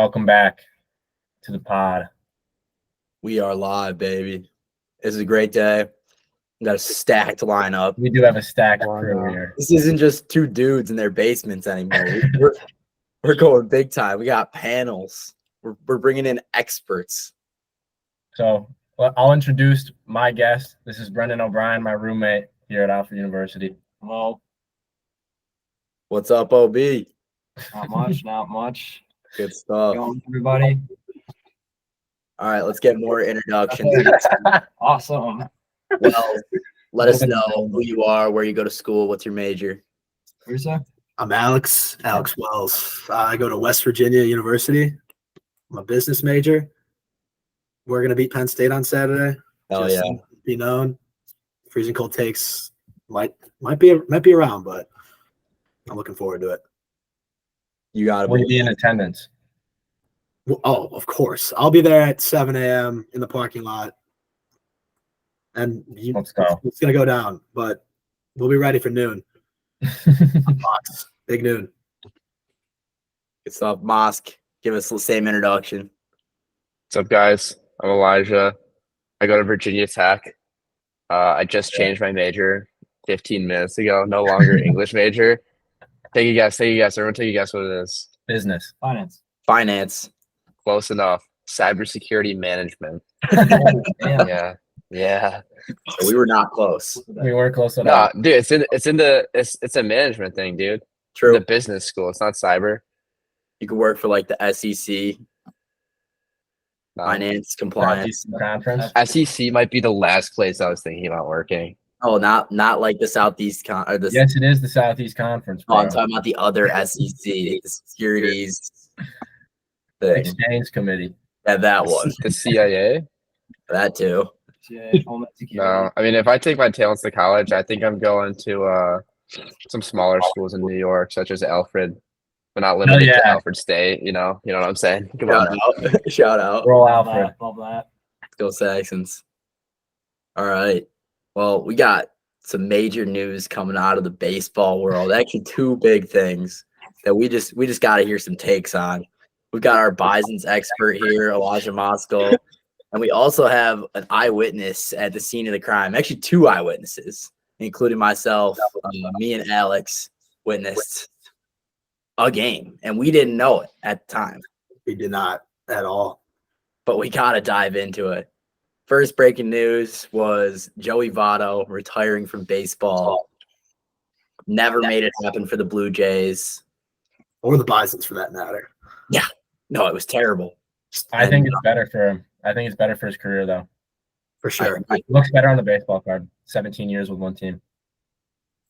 Welcome back to the pod. We are live, baby. This is a great day. We got a stacked lineup. We do have a stacked crew here. This isn't just two dudes in their basements anymore. We're going big time. We got panels. We're bringing in experts. So I'll introduce my guest. This is Brendan O'Brien, my roommate here at Alfred University. Well, What's up, OB? not much. Good stuff. Going, everybody. All right, let's get more introductions. Awesome. Well, let us know who you are, where you go to school, what's your major. Where's that? I'm Alex Wells. I go to West Virginia University. I'm a business major. We're going to beat Penn State on Saturday. Hell yeah. Be known. Freezing cold takes might be around, but I'm looking forward to it. You got to Will you be in attendance? Oh, of course. I'll be there at 7 a.m. in the parking lot. And Let's go. It's going to go down, but we'll be ready for noon. Big noon. Good stuff. Mosk, give us the same introduction. What's up, guys? I'm Elijah. I go to Virginia Tech. I just changed my major 15 minutes ago. No longer English major. Take a guess. Everyone take a guess what it is. Business. Finance. Close enough. Cybersecurity management. Damn. Yeah. So we were not close. We were close enough. No, dude, it's a management thing, dude. True. It's a business school. It's not cyber. You could work for like the SEC, finance, compliance. Conference. SEC might be the last place I was thinking about working. Oh, not like the Southeast Yes, it is the Southeast Conference. Oh, Bro. I'm talking about the other SEC, the securities thing. Exchange Committee. Yeah, that one. The CIA? That too. No. I mean, if I take my talents to college, I think I'm going to some smaller schools in New York, such as Alfred, but not limited to Alfred State. You know what I'm saying? Come on. Shout out. Roll Alfred. Love that. Let's go Saxons. All right. Well, we got some major news coming out of the baseball world. Actually, two big things that we just got to hear some takes on. We've got our Bison's expert here, elijahmoskal, and we also have an eyewitness at the scene of the crime. Actually, two eyewitnesses, including myself. Me and Alex witnessed a game, and we didn't know it at the time. We did not at all. But we got to dive into it. First breaking news was Joey Votto retiring from baseball. Never made it happen for the Blue Jays. Or the Bisons, for that matter. Yeah. No, it was terrible. I think it's better for him. I think it's better for his career, though. For sure. It looks better on the baseball card. 17 years with one team.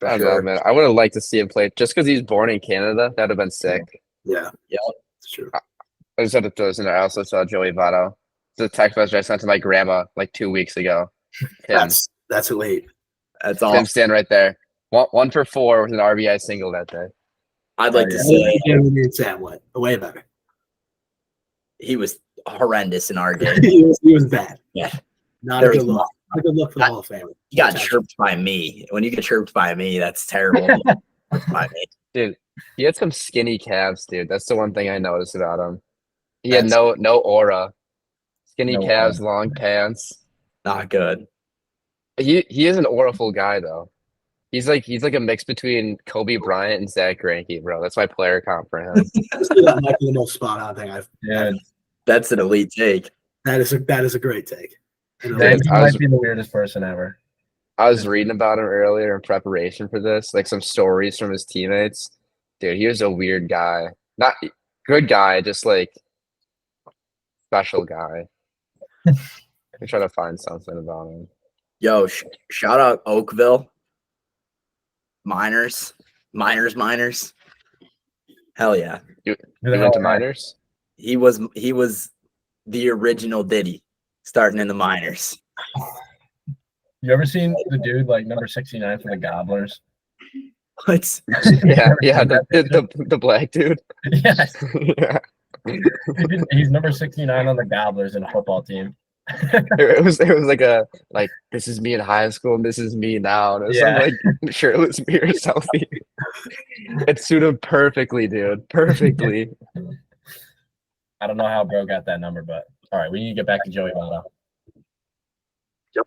I don't know, man. I would have liked to see him play just because he's born in Canada. That'd have been sick. Yeah. Yep. It's true. I just had to throw this in there. I also saw Joey Votto. It's a text message I sent to my grandma like 2 weeks ago. That's elite. That's Him awesome. stand right there. One for four with an RBI single that day. I'd like to say Sam went way better. he was horrendous in our game. he was bad. Yeah. Not a good look. Not a good look for the Hall of Fame. He got chirped by me. When you get chirped by me, that's terrible. By me. Dude, he had some skinny calves, dude. That's the one thing I noticed about him. He had no aura. Skinny calves, long pants. Not good. He is an auraful guy though. He's like a mix between Kobe Bryant and Zach Greinke, bro. That's my player comp for him. That might be the most spot on thing I've. Yeah. That's an elite take. That is a great take. He might be the weirdest person ever. I was reading about him earlier in preparation for this, like some stories from his teammates. Dude, he was a weird guy. Not good guy, just like special guy. I'm trying to find something about him. Yo, shout out Oakville. Miners. Hell yeah. You went to minors? He was the original Diddy starting in the minors. You ever seen the dude like number 69 for the Gobblers? What? Yeah, the black dude. Yes. Yeah. He's number 69 on the Gobblers in a football team. It was like this is me in high school and this is me now. And it was some like shirtless mirror selfie. It suited him perfectly, dude. Perfectly. I don't know how bro got that number, but all right, we need to get back to Joey Votto.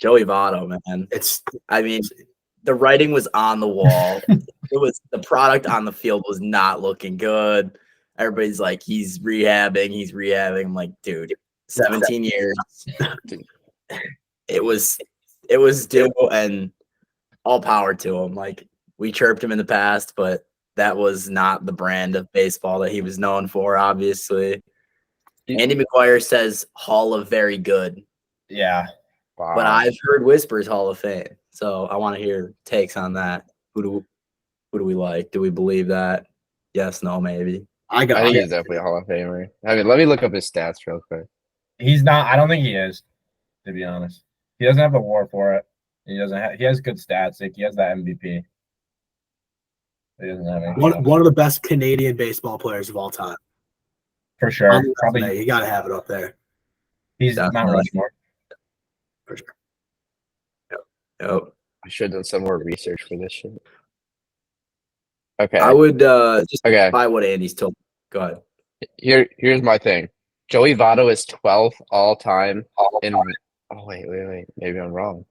Joey Votto, man. I mean, the writing was on the wall. The product on the field was not looking good. Everybody's like, he's rehabbing. I'm like, dude, 17 years. It was due, and all power to him. Like, we chirped him in the past, but that was not the brand of baseball that he was known for, obviously. Andy McGuire says Hall of Very Good. Yeah. Wow. But I've heard whispers Hall of Fame. So I want to hear takes on that. Who do we like? Do we believe that? Yes, no, maybe. I think he's definitely a Hall of Famer. I mean, let me look up his stats real quick. He's not. I don't think he is, to be honest. He doesn't have the WAR for it. He has good stats. Like, he has that MVP. He doesn't have anything else. One of the best Canadian baseball players of all time. For sure. Probably. You got to have it up there. He's Mount Rushmore. For sure. Yep. I should have done some more research for this shit. Okay. I would just buy what Andy's told. Go ahead. Here's my thing. Joey Votto is 12th all time in. Oh wait. Maybe I'm wrong.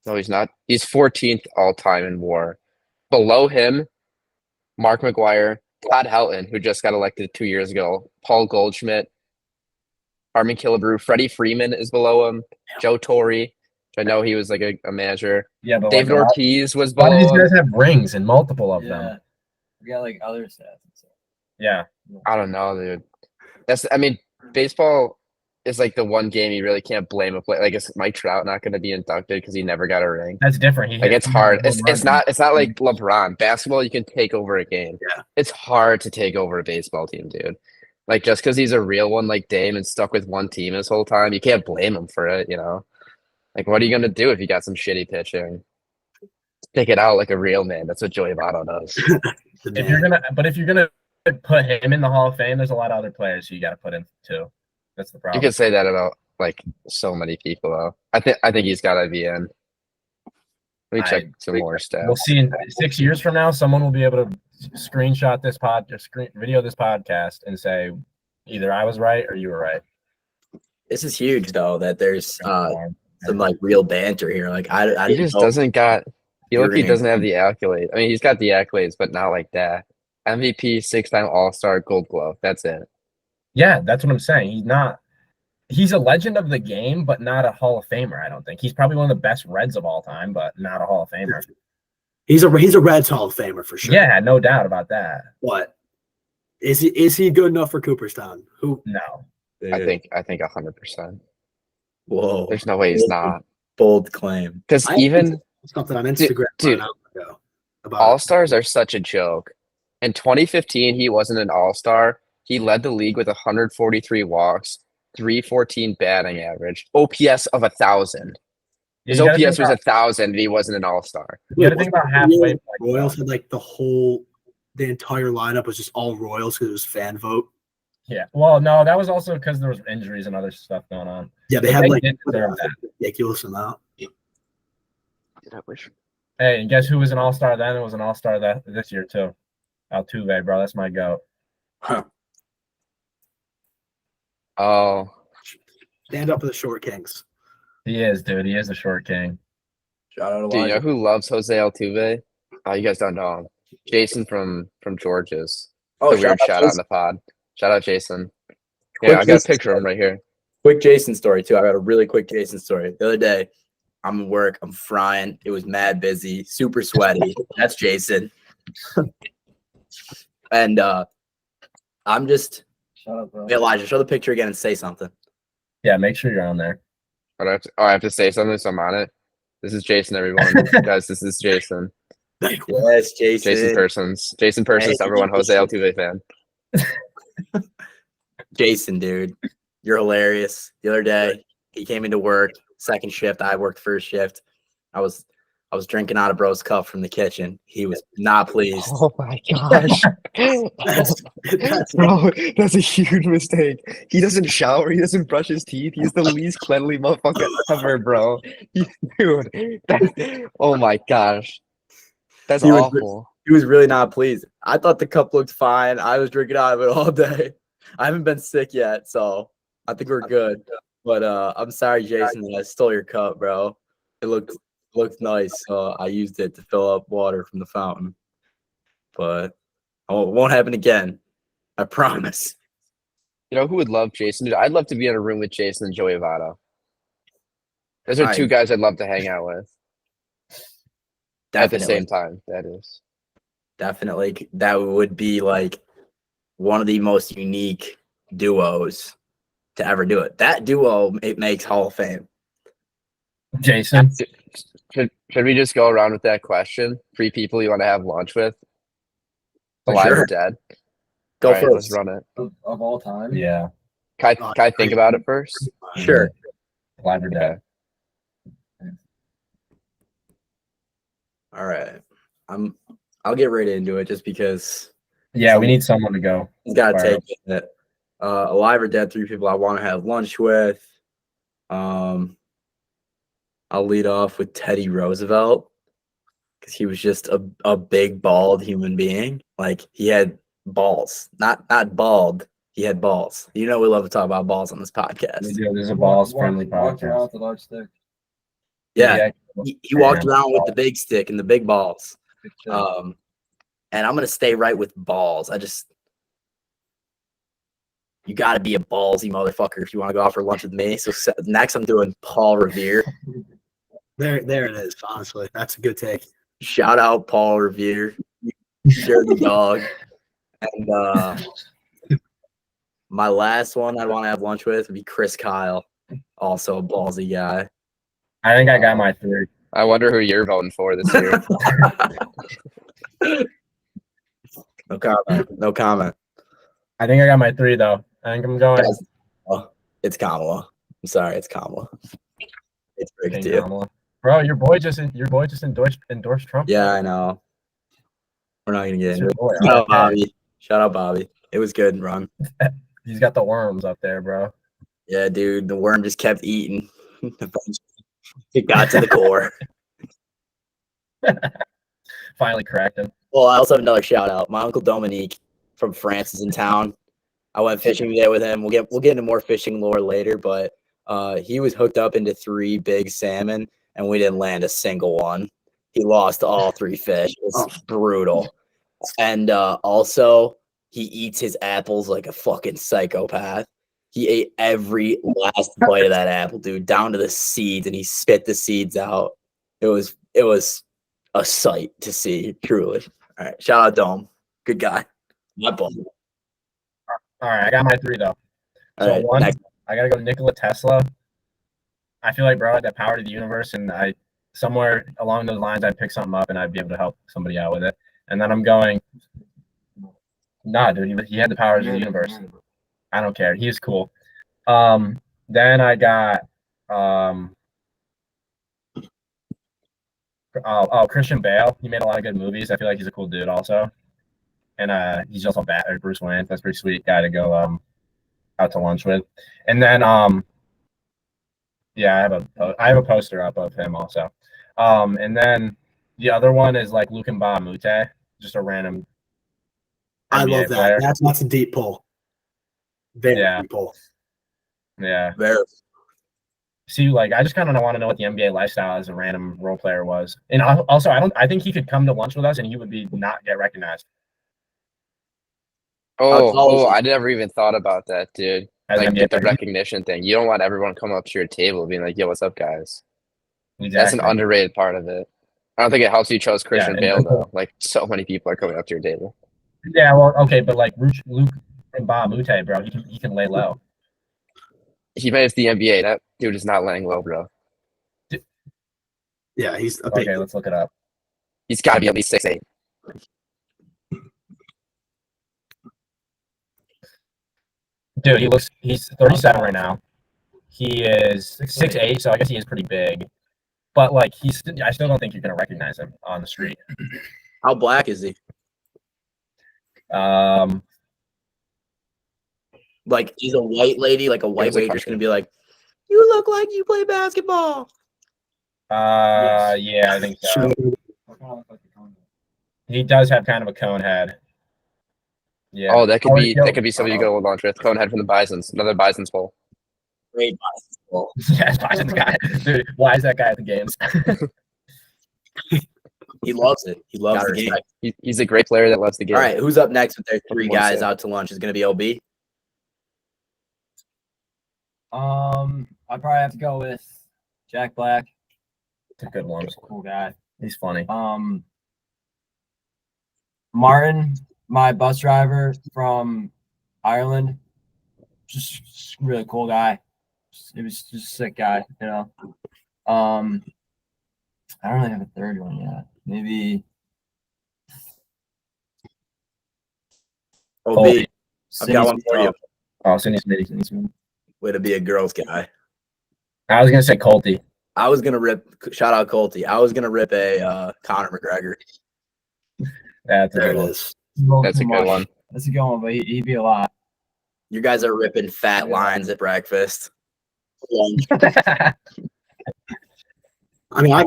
No, he's not. He's 14th all time in WAR. Below him, Mark McGuire, Todd Helton, who just got elected 2 years ago, Paul Goldschmidt, Harmon Killebrew, Freddie Freeman is below him, Joe Torre, which I know he was like a manager. Yeah, but David Ortiz was a lot below of these him. guys have rings and multiple of them. We got like other stats and stuff. Yeah. I don't know, dude. Baseball is like the one game you really can't blame a player. Like, is Mike Trout not going to be inducted because he never got a ring? That's different. It's hard. It's not like LeBron. Basketball, you can take over a game. Yeah. It's hard to take over a baseball team, dude. Like, just because he's a real one like Dame and stuck with one team his whole time, you can't blame him for it, you know? Like, what are you going to do if you got some shitty pitching? Stick it out like a real man. That's what Joey Votto does. If you're gonna put him in the Hall of Fame, there's a lot of other players you got to put in too. That's the problem. You can say that about like so many people, though. I think he's got to be in. Let me check some more stats. We'll see in 6 years from now, someone will be able to screenshot this video this podcast and say either I was right or you were right. This is huge, though, that there's some like real banter here. Like he just doesn't got. He doesn't have the accolades. I mean, he's got the accolades, but not like that. MVP, 6-time All-Star, Gold Glove. That's it. Yeah, that's what I'm saying. He's a legend of the game, but not a Hall of Famer, I don't think. He's probably one of the best Reds of all time, but not a Hall of Famer. He's a Reds Hall of Famer for sure. Yeah, no doubt about that. But is he good enough for Cooperstown? No. I think 100%. Whoa. There's no way he's not. Bold claim. Because even something on Instagram dude, about All-Stars are such a joke. In 2015, he wasn't an All-Star. He led the league with 143 walks, 314 batting average, OPS of 1,000. His OPS was 1,000, and he wasn't an All-Star. You got to think about halfway. Royals had like the entire lineup was just all Royals because it was fan vote. Yeah. Well, no, that was also because there was injuries and other stuff going on. Yeah, they had like didn't deserve that. Ridiculous amount. I wish. Hey, and guess who was an All-Star then? It was an All-Star this year too. Altuve, bro, that's my goat. Huh. Oh, Stand up for the short kings. He is, dude. He is a short king. Shout out do you Elijah. know who loves Jose Altuve? Oh, you guys don't know him. Jason from George's. Oh, A weird shout out in the pod. Shout out Jason. Yeah, I got a picture of him right here. Quick Jason story, too. I got a really quick Jason story. The other day, I'm at work. I'm frying. It was mad busy, super sweaty. That's Jason. And I'm just Shut up, bro. Hey, Elijah, show the picture again and say something. Yeah, make sure you're on there. I have to say something, so I'm on it. This is Jason, everyone. Guys, this is Jason. Yes, Jason. Jason Persons, Hey, everyone. Jose Altuve fan. Jason, dude. You're hilarious. The other day, he came into work, second shift. I worked first shift. I was drinking out of bro's cup from the kitchen. He was not pleased. Oh my gosh. Bro, that's a huge mistake. He doesn't shower. He doesn't brush his teeth. He's the least cleanly motherfucker ever, bro. Dude. Oh my gosh. That's awful. He was really not pleased. I thought the cup looked fine. I was drinking out of it all day. I haven't been sick yet, so I think we're good. But I'm sorry, Jason, that I stole your cup, bro. It looked nice, so I used it to fill up water from the fountain. But it won't happen again. I promise. You know who would love Jason? Dude, I'd love to be in a room with Jason and Joey Votto. Those are two guys I'd love to hang out with at the same time. That is Definitely. That would be like one of the most unique duos to ever do it. That duo, it makes Hall of Fame. Jason. Should we just go around with that question? 3 people you want to have lunch with, alive Sure. or dead? Go All right, first. let's run it. Of all time. Yeah. Can I think about it first? Sure. Alive or dead. All right. I'll get right into it just because Yeah, we need someone to go. he's got to Fire take it. Alive or dead, 3 people I want to have lunch with. I'll lead off with Teddy Roosevelt because he was just a big bald human being. Like he had balls, not bald. He had balls. You know we love to talk about balls on this podcast. There's a balls friendly Walked around podcast. with the large stick. Yeah, he walked Yeah. around with the big stick and the big balls. Big check. And I'm gonna stay right with balls. You got to be a ballsy motherfucker if you want to go out for lunch with me. So next, I'm doing Paul Revere. There it is. Honestly, that's a good take. Shout out Paul Revere, dirty dog. And my last one I'd want to have lunch with would be Chris Kyle, also a ballsy guy. I think I got my 3. I wonder who you're voting for this year. No comment. No comment. I think I got my 3 though. I think I'm going. Guys, it's Kamala. I'm sorry, it's Kamala. It's rigged King too. Kamala. Bro, your boy just endorsed Trump. Yeah, I know. We're not gonna get It's into your it. boy. Shout out Okay. Bobby. Shout out Bobby. It was good run. He's got the worms up there, bro. Yeah, dude. The worm just kept eating. Eventually, it got to the core. Finally cracked him. Well, I also have another shout out. My uncle Dominique from France is in town. I went fishing there with him. We'll get into more fishing lore later, but he was hooked up into 3 big salmon, and we didn't land a single one. He lost all 3 fish. It was brutal. And also, he eats his apples like a fucking psychopath. He ate every last bite of that apple, dude, down to the seeds, and he spit the seeds out. It was a sight to see, truly. All right, shout out Dome, good guy. My boy. All right, I got my 3 though. All So right, one, next. I gotta go Nikola Tesla. I feel like, bro, I had that power to the universe, and somewhere along those lines, I'd pick something up and I'd be able to help somebody out with it. And then I'm going, nah, dude, he had the powers of the universe. I don't care. He was cool. Then I got Christian Bale. He made a lot of good movies. I feel like he's a cool dude also. And he's also Bruce Wayne. That's a pretty sweet guy to go out to lunch with. And then yeah, I have a poster up of him also. And then the other one is like Luke Mute, just a random I NBA love that. player. That's a deep pull. Very Yeah. deep pull. Yeah. Very. See, like I just kind of want to know what the NBA lifestyle as a random role player was. And also, I think he could come to lunch with us and he would not get recognized. I never even thought about that, dude. As an Like NBA get the player. recognition thing. You don't want everyone come up to your table being like, "Yo, what's up, guys?" Exactly. That's an underrated part of it. I don't think it helps you chose Christian and- Bale though. Like so many people are coming up to your table. Yeah, well, okay, but like Luke Mute, bro, he can lay low. He made it to the NBA. That dude is not laying low, bro. Yeah, he's a big. Okay, let's look it up. He's got to be at least 6'8". Dude, he's 37 right now. He is 6'8", so I guess he is pretty big. But like I still don't think you're gonna recognize him on the street. How black is he? Like he's a white lady, like a white waiter's gonna be like, "You look like you play basketball." Yeah, I think so. He does have kind of a cone head. Yeah. Oh, that could be yo, somebody you go to lunch with. Conehead from the Bisons. Another Bisons bowl. Great basketball. Yeah, Bison's guy. Dude, why is that guy at the games? He loves it. He loves Gotta the game. respect. He's a great player that loves the game. All right, who's up next with their three One guys sec. out to lunch? Is going to be OB. I'd probably have to go with Jack Black. It's a good one. Cool guy. He's funny. Martin, my bus driver from Ireland, just really cool guy. It was just a sick guy, you know. I don't really have a third one yet. Maybe OB, Colby. I've got one for you. Oh, Sydney's Way to be a girls guy. I was gonna say Colty. I was gonna rip. Shout out Colty. I was gonna rip a Conor McGregor. That's a There good it one. is. That's a good one. That's a good one, but he'd be a lot. You guys are ripping fat lines at breakfast. I mean, I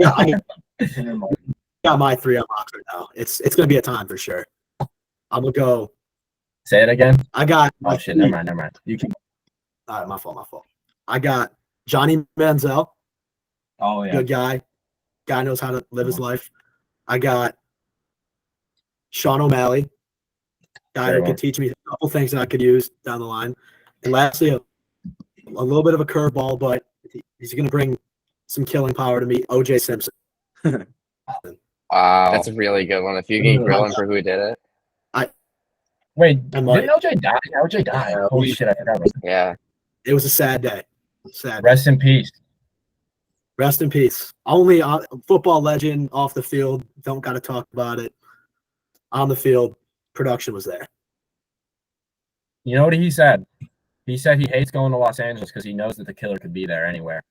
got my three on lock right now. It's gonna be a time for sure. I'm gonna go. Say it again. I got. Oh shit! Never mind. You can. All right, my fault. I got Johnny Manziel, Oh yeah. good guy. Guy knows how to live his life. I got Sean O'Malley, guy Very who well. could teach me a couple things that I could use down the line. And lastly, a little bit of a curveball, but he's going to bring some killing power to me. OJ Simpson. Wow, that's a really good one. If you can grill him for who did it, Wait, I might. didn't LJ die? LJ died. Holy shit! I forgot. About that. yeah. It was a sad day. Sad. Rest in peace. Rest in peace. Only football legend off the field. Don't got to talk about it. On the field, production was there. You know what he said? He said he hates going to Los Angeles because he knows that the killer could be there anywhere.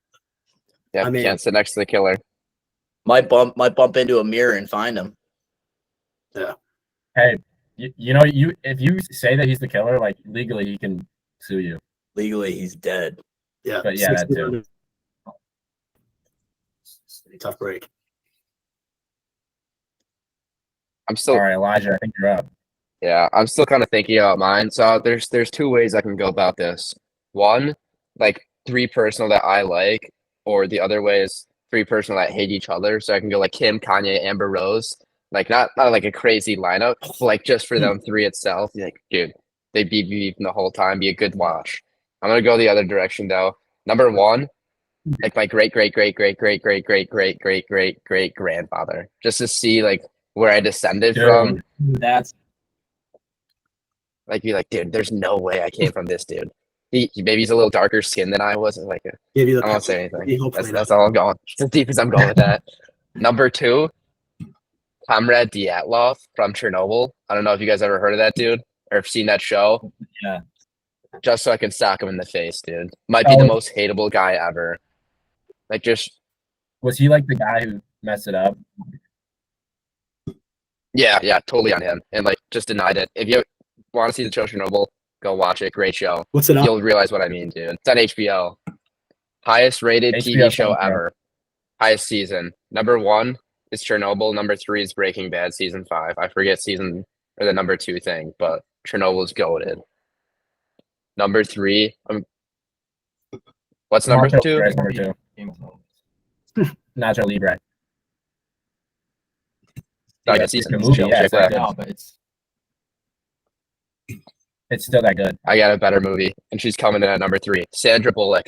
Yeah, I mean- can't sit next to the killer. Might bump into a mirror and find him. Hey, you know, if you say that he's the killer, like legally he can sue you. Legally, he's dead. Yeah. But yeah, that too. Tough break. I'm still All right, Elijah, I think you're up. Yeah, I'm still kind of thinking about mine. So there's two ways I can go about this. One, like three personal that I like, or the other way is three personal that hate each other. So I can go like Kim, Kanye, Amber Rose. Like not like a crazy lineup, but like just for them three itself. Like, dude, they'd be beefing the whole time, be a good watch. I'm gonna go the other direction though. Number one, like my great grandfather, just to see like where I descended from. That's Like be like, dude, there's no way I came from this dude. He maybe he's a little darker skinned than I was. Like, Give you the I won't say anything. Hopefully That's all I'm going. As deep as I'm going with that. Number two, Comrade Dyatlov from Chernobyl. I don't know if you guys ever heard of that dude or have seen that show. Yeah. Just so I can sock him in the face, dude. Might be the Oh. most hateable guy ever. Like just Was he like the guy who messed it up? yeah, totally on him. And like just denied it. If you want to see the show Chernobyl, go watch it. Great show. What's it up? You'll realize what I mean, dude. It's on HBO. Highest rated HBO TV show sounds right. ever. Highest season. Number one is Chernobyl. Number three is Breaking Bad season 5. I forget season or the number 2 thing, but Chernobyl's goated. Number 3. What's number Nacho 2? Libre is number 2. Nacho Libre. Not a Yeah, good season. it's a movie, Chill, yeah, check it's that like out. no, but It's still that good. I got a better movie, and she's coming in at number 3. Sandra Bullock.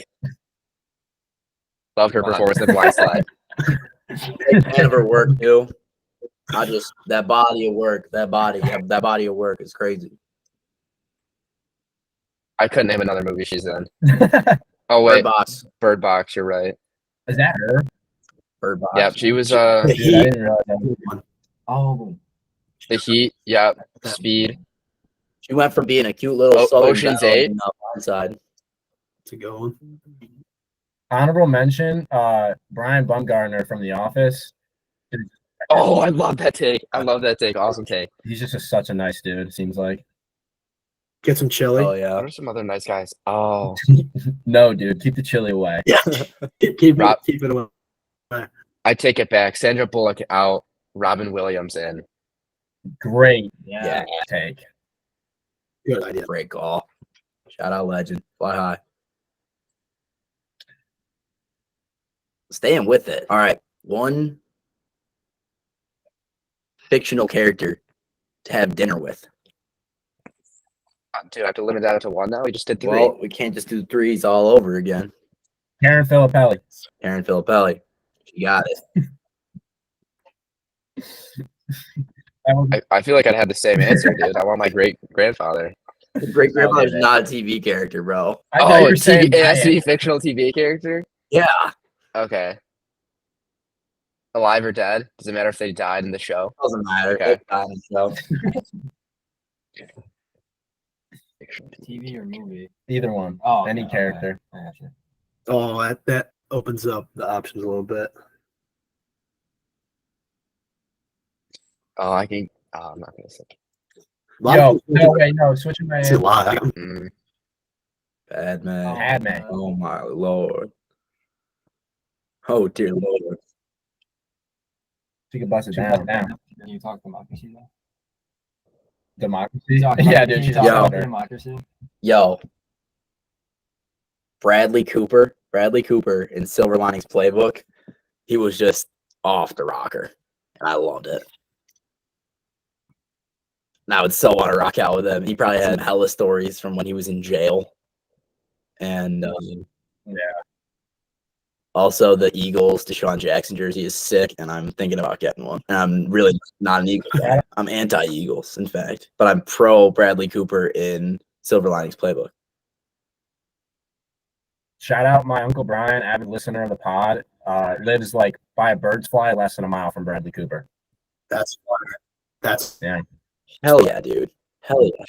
Loved her Wow. performance in Blind Side. Big fan of her work too. That body of work is crazy. I couldn't name another movie she's in. Oh Bird wait, Box. Bird Box. You're right. Is that her? Bird Box. Yeah, she was The Dude, I Heat. didn't realize that. oh, The Heat. Yeah, Speed. She went from being a cute little Southern Ocean's belle 8. in the Blindside. To go on. Honorable mention, Brian Bumgarner from The Office. Oh, I love that take. I love that take. Awesome take. He's just such a nice dude, it seems like. Get some chili. Oh What yeah. are some other nice guys? Oh, No, dude, keep the chili away. Yeah. keep Rob- it away. I take it back. Sandra Bullock out. Robin Williams in. Great yeah. take. Good idea. Great call. Shout out legend. Fly high. Staying with it. All right. One fictional character to have dinner with. Dude, I have to limit that to one now. We just did 3. Well, we can't just do threes all over again. Karen Filippelli. Karen Filippelli. She got it. I feel like I'd have the same answer, dude. I want my great grandfather. Great grandfather's it. not a TV character, bro. I thought you were saying it has to Diane. be fictional TV character. Yeah. Okay. Alive or dead? Does it matter if they died in the show? Doesn't matter. Okay. So. Fictional TV or movie? Either one. Oh, Any okay, character. okay. I gotcha. Oh, that opens up the options a little bit. Oh, I can. Oh, I'm not gonna say. A lot Yo, of people no, think wait, no. Switching my it's a answer. lot. Bad man. Padme. Oh my lord. Oh dear lord. She could bust it She down. Then you talk democracy though. Democracy. You talk Yeah, democracy, dude. you She's talk Yo. about better. democracy. Yo. Bradley Cooper in Silver Linings Playbook. He was just off the rocker. And I loved it. And I would so want to rock out with him. He probably had hella stories from when he was in jail. And Yeah. also the Eagles Deshaun Jackson jersey is sick, and I'm thinking about getting one. And I'm really not an Eagles guy. I'm anti-Eagles, in fact. But I'm pro Bradley Cooper in Silver Linings Playbook. Shout out my Uncle Brian, avid listener of the pod. Lives like by a bird's fly less than a mile from Bradley Cooper. That's that's Hell yeah, dude. Hell yeah.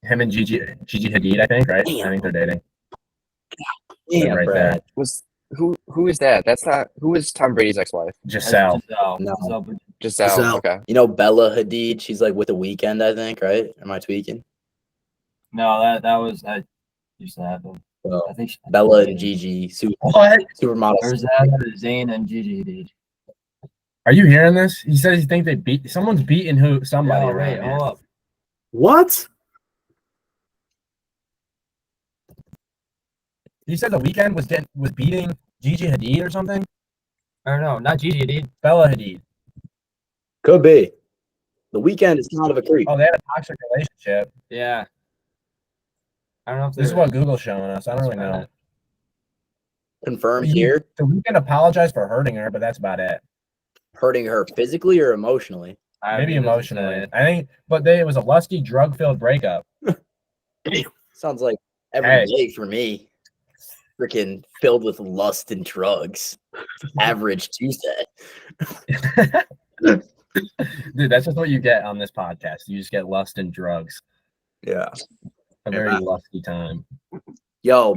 Him and Gigi Hadid, I think, right? Damn. I think they're dating. Damn, right Brad. there. Who is that? That's not who is Tom Brady's ex-wife? Giselle. Giselle. No. Giselle. Giselle. Okay. You know Bella Hadid? She's like with the Weekend, I think, right? Am I tweaking? No, that used to happen. Well, I think she, Bella and Gigi, What? supermodel. There's that Zayn and Gigi Hadid. Are you hearing this? He says he thinks they beat someone's beating somebody Oh, around wait, here. hold up. what? He said the weekend was beating Gigi Hadid or something. Or no, not Gigi Hadid. Bella Hadid. Could be. The Weekend is kind of a creep. Oh, they had a toxic relationship. Yeah. I don't know if This is they're- what Google's showing us. I don't really know. Confirmed He- here. The weekend apologized for hurting her, but that's about it. Hurting her physically or emotionally? Maybe it doesn't emotionally. say. I think, but it was a lusty, drug-filled breakup. Sounds like every Hey. day for me. Freaking filled with lust and drugs. Average Tuesday. Dude, that's just what you get on this podcast. You just get lust and drugs. Yeah. A very Yeah. lusty time. Yo,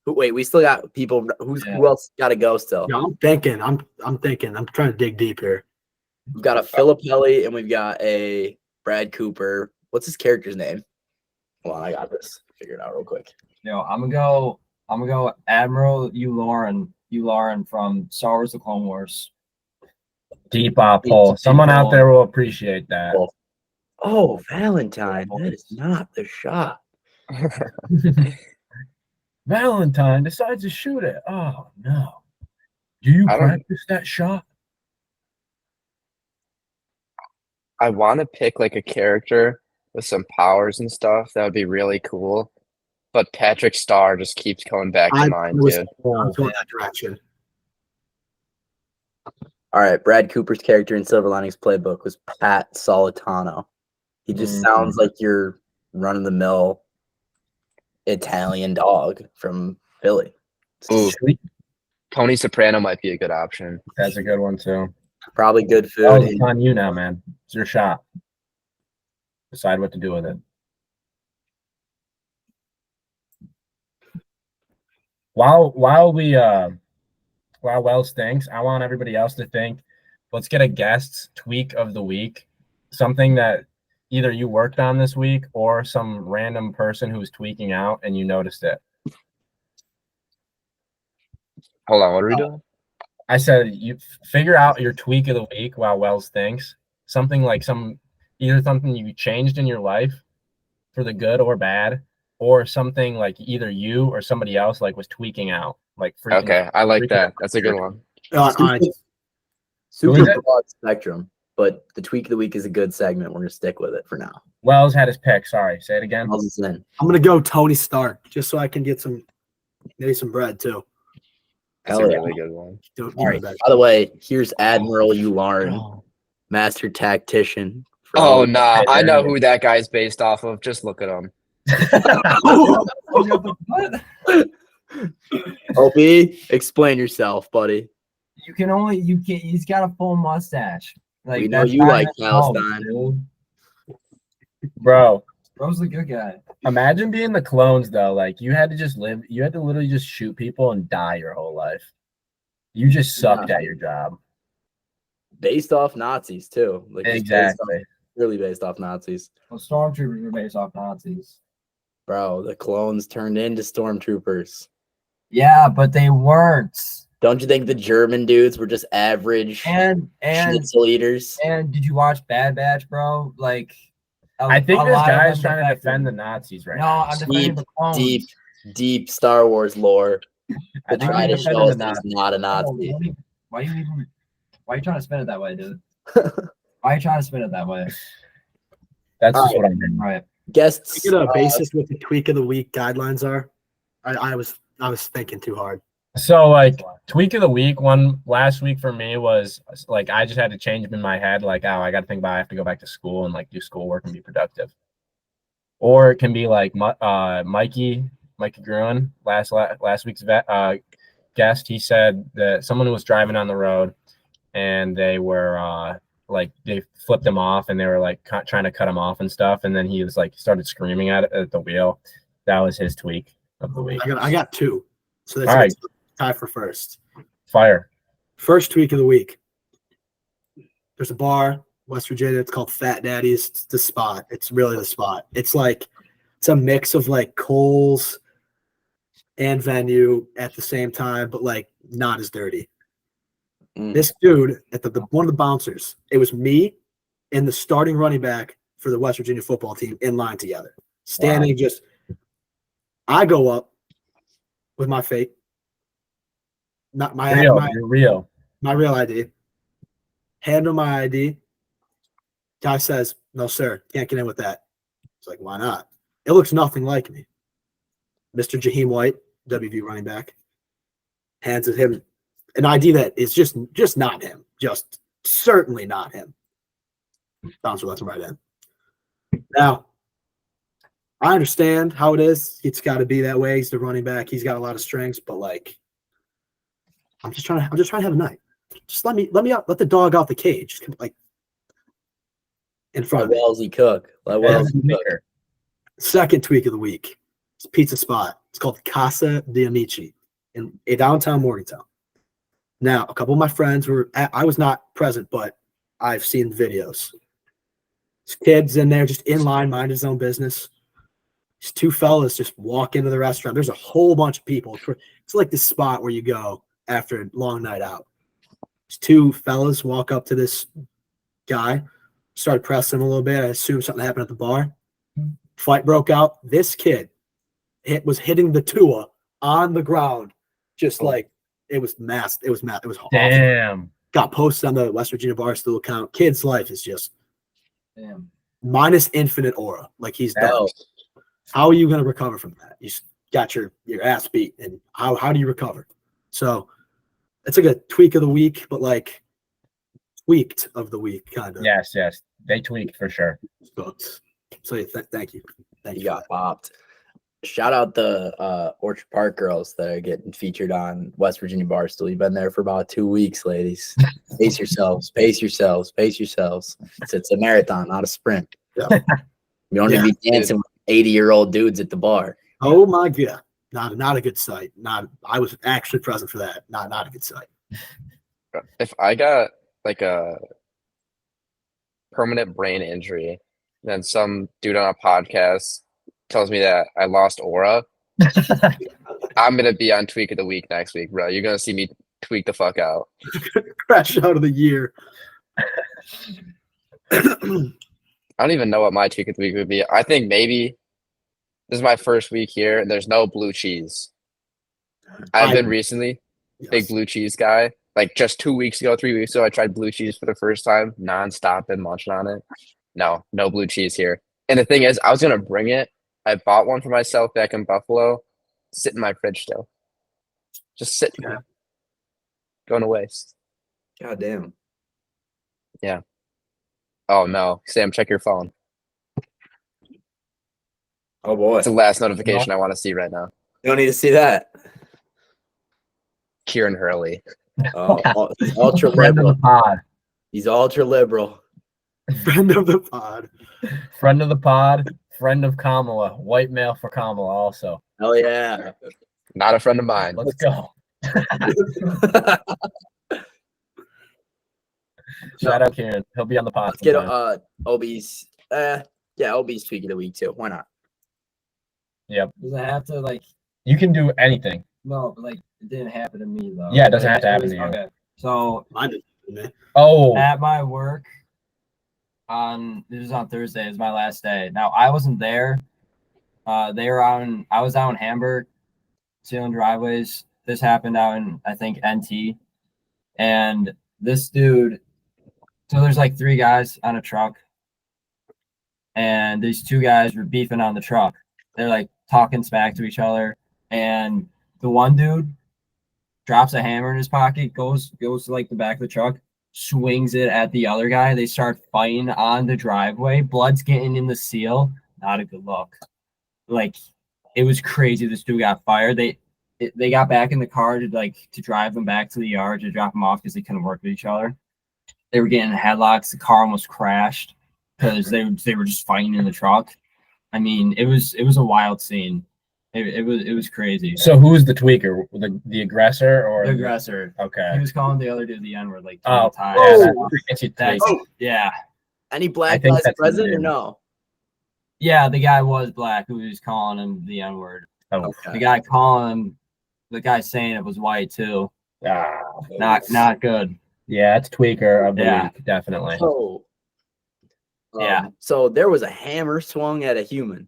wait, we still got people. Who else got to go still? Yeah, I'm thinking. I'm thinking. I'm trying to dig deep here. We've got a Filippelli and we've got a Brad Cooper. What's his character's name? Hold on, I got this. Figure it out real quick. Yo, I'm gonna go Admiral Lauren from Star Wars: The Clone Wars. Deep poll. Deep Someone out poll. there will appreciate that. Oh, Valentine. That is not the shot. Valentine decides to shoot it. Oh no! Do you I don't- practice that shot? I want to pick like a character with some powers and stuff. That would be really cool. But Patrick Starr just keeps coming back to mind, dude. I'm going that direction. All right, Brad Cooper's character in Silver Linings Playbook was Pat Solitano. He just sounds like your run-of-the-mill Italian dog from Philly. Ooh, Tony Soprano might be a good option. That's a good one too. Probably good Oh, food. it's on you now, man. It's your shot. Decide what to do with it. While Wells thinks, I want everybody else to think. Let's get a guest tweak of the week. Something that either you worked on this week or some random person who was tweaking out and you noticed it. Hold on, what are we doing? I said you figure out your tweak of the week while Wells thinks. Something like some either something you changed in your life for the good or bad, or something like either you or somebody else like was tweaking out, like freaking. Okay, I like freaking that. out. That's a good one. I just, Super was it? broad spectrum, but the tweak of the week is a good segment. We're gonna stick with it for now. Wells had his pick. Sorry, say it again. How's this in? I'm gonna go Tony Stark just so I can get maybe some bread too. That's a Hell yeah. really good one. Do All my right. best. By the way, here's Admiral Ularn, master tactician. for Oh, all- nah. Hey, I there know he who that guy's based off of. Just look at him. Opie, explain yourself, buddy. You can't. He's got a full mustache. Like We know that's you not like even close, Palestine. dude. Bro, Bro's the good guy. imagine being the clones though. Like you had to just live. You had to literally just shoot people and die your whole life. You just sucked at your job. Based off Nazis too. Like just Exactly. really based off Nazis. Well, stormtroopers were based off Nazis. Bro, the clones turned into stormtroopers. Yeah, but they weren't. Don't you think the German dudes were just average And schnitzel eaters? and did you watch Bad Batch, bro? Like, I think a this lot of guy is them trying to defected. defend the Nazis right No, now. I'm defending the clones. Deep Star Wars lore. I think Try he's to defending show the us that Nazis. he's not a Oh, Nazi. why are you trying to spin it that way, dude? Why are you trying to spin it that way? That's just All what I mean. All right. Guests. Get a basis what the tweak of the week guidelines are. I was thinking too hard. So like tweak of the week one last week for me was like I just had to change in my head like, oh, I got to think about I have to go back to school and like do schoolwork and be productive. Or it can be like Mikey Gruen, last week's guest. He said that someone was driving on the road and they were like they flipped him off and they were like trying to cut him off and stuff, and then he was like started screaming at the wheel. That was his tweak of the week. I got two, so that's All right. tie for first. Fire. First tweak of the week. There's a bar, West Virginia. It's called Fat Daddy's. It's the spot. It's really the spot. It's a mix of like Kohl's and venue at the same time, but like not as dirty. This dude at the one of the bouncers, it was me and the starting running back for the West Virginia football team in line together. Standing just I go up with my fake, not my real. my real ID. Hand him my ID. Guy says, "No, sir, can't get in with that." It's like, why not? It looks nothing like me. Mr. Jaheim White, WV running back, hands it him an ID that is just not him. Just certainly not him. Bouncer left him right in. Now, I understand how it is. It's got to be that way. He's the running back. He's got a lot of strengths, but like, I'm just trying to have a night. Just let me out. Let the dog out the cage. Like in front of me. Well as he cook. Well as he cook. Second tweak of the week. It's a pizza spot. It's called Casa de Amici in downtown Morgantown. Now, a couple of my friends I was not present, but I've seen videos. This kid's in there just in line, minding his own business. These two fellas just walk into the restaurant. There's a whole bunch of people. It's like this spot where you go after a long night out. These two fellas walk up to this guy, started pressing him a little bit. I assume something happened at the bar. Fight broke out. This kid was hitting the Tua on the ground, just like it was masked. It was awful. Damn. Got posted on the West Virginia Barstool account. Kid's life is just minus infinite aura. Like he's done. How are you going to recover from that? You got your ass beat, and how do you recover? So it's like a tweak of the week, but like tweaked of the week, kind of. Yes. They tweaked for sure. So thank you. You got popped. Shout out the Orchard Park girls that are getting featured on West Virginia Barstool. You've been there for about 2 weeks, ladies. Pace yourselves. It's a marathon, not a sprint. Yeah. You don't need to be dancing with 80-year-old dudes at the bar. Oh my God. Not a good sight. I was actually present for that. Not a good sight. If I got like a permanent brain injury, then some dude on a podcast tells me that I lost aura, I'm gonna be on tweak of the week next week, bro. You're gonna see me tweak the fuck out. Crash out of the year. I don't even know what my tweak of the week would be. I think maybe this is my first week here, and there's no blue cheese. I've been recently big Yes. blue cheese guy. Like just 2 weeks ago, 3 weeks ago, I tried blue cheese for the first time, nonstop and munching on it. No blue cheese here. And the thing is, I was gonna bring it. I bought one for myself back in Buffalo, sit in my fridge still. Just sitting there. Going to waste. God damn. Oh no. Sam, check your phone. Oh boy. It's the last notification I want to see right now. You don't need to see that. Kieran Hurley. Ultra Friend of the liberal. pod. He's ultra liberal. Friend of the pod. Friend of the pod. Friend of Kamala. White male for Kamala also. Oh yeah. Not a friend of mine. Let's go. Shout out Kieran. He'll be on the pod. Let's get sometime. Obie's. Obie's tweak of the week too. Why not? Yep. Does it have to like? You can do anything. No, but like it didn't happen to me though. Yeah, it doesn't have to It happen was- to you. Okay, so Mine didn't, man. Oh, at my work this was on Thursday. It was my last day. Now I wasn't there. They were out in. I was out in Hamburg, sealing driveways. This happened out in I think NT, and this dude. So there's like 3 guys on a truck, and these 2 guys were beefing on the truck. They're like talking smack to each other, and the one dude drops a hammer in his pocket, goes to like the back of the truck, swings it at the other guy. They start fighting on the driveway. Blood's getting in the seal. Not a good look. Like it was crazy. This dude got fired. They got back in the car to drive them back to the yard to drop them off because they couldn't work with each other. They were getting headlocks. The car almost crashed because they were just fighting in the truck. I mean, it was a wild scene. It was crazy. so who's the tweaker? The aggressor or The aggressor. He Okay. was calling the other dude the N word like 20 Oh, times. yeah, Oh. that gets you That's- tweaked. yeah. Any black think guys that's present or insane. no? Yeah, the guy was black who was calling him the N word. Oh, The guy calling him, the guy saying it was white too. ah. Not good. Yeah, it's tweaker of the Yeah. week, definitely. So, Yeah. So there was a hammer swung at a human.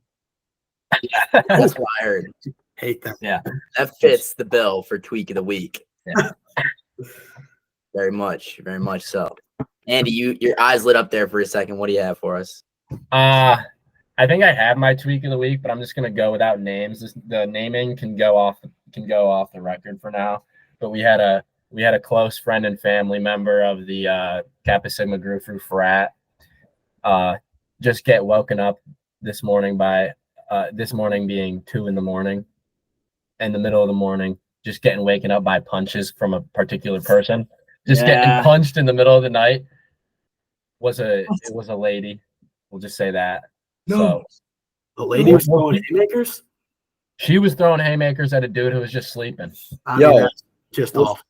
That's what I heard. Hate that. That fits the bill for tweak of the week. Yeah. Very much so. Andy, your eyes lit up there for a second. What do you have for us? I think I have my tweak of the week, but I'm just gonna go without names. The naming can go off the record for now. But we had a close friend and family member of the Kappa Sigma Gru Fru frat just get woken up this morning by this morning being 2 a.m. in the middle of the morning, just getting waken up by punches from a particular person. Just getting Yeah. punched in the middle of the night. It was a lady. We'll just say that. So The lady was throwing haymakers. she was throwing haymakers at a dude who was just sleeping. I Yo. mean, that's just off.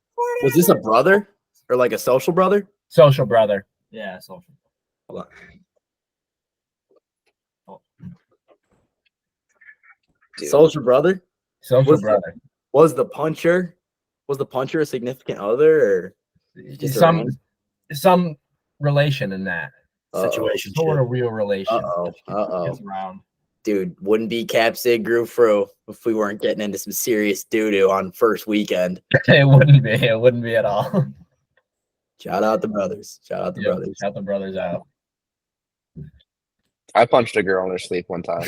Was this a brother or like a social brother? Social brother. Yeah, social. Hold on. Social brother? Social What's brother. Was the puncher a significant other or just a random? Some relation in that. Situation. Sort of real relation. Uh-oh. Gets around. Dude, wouldn't be Cap Sig Grew Fru if we weren't getting into some serious doo-doo on first weekend. It wouldn't be. It wouldn't be at all. Shout out the brothers. Shout out the Yep, brothers. shout the brothers out. I punched a girl in her sleep one time.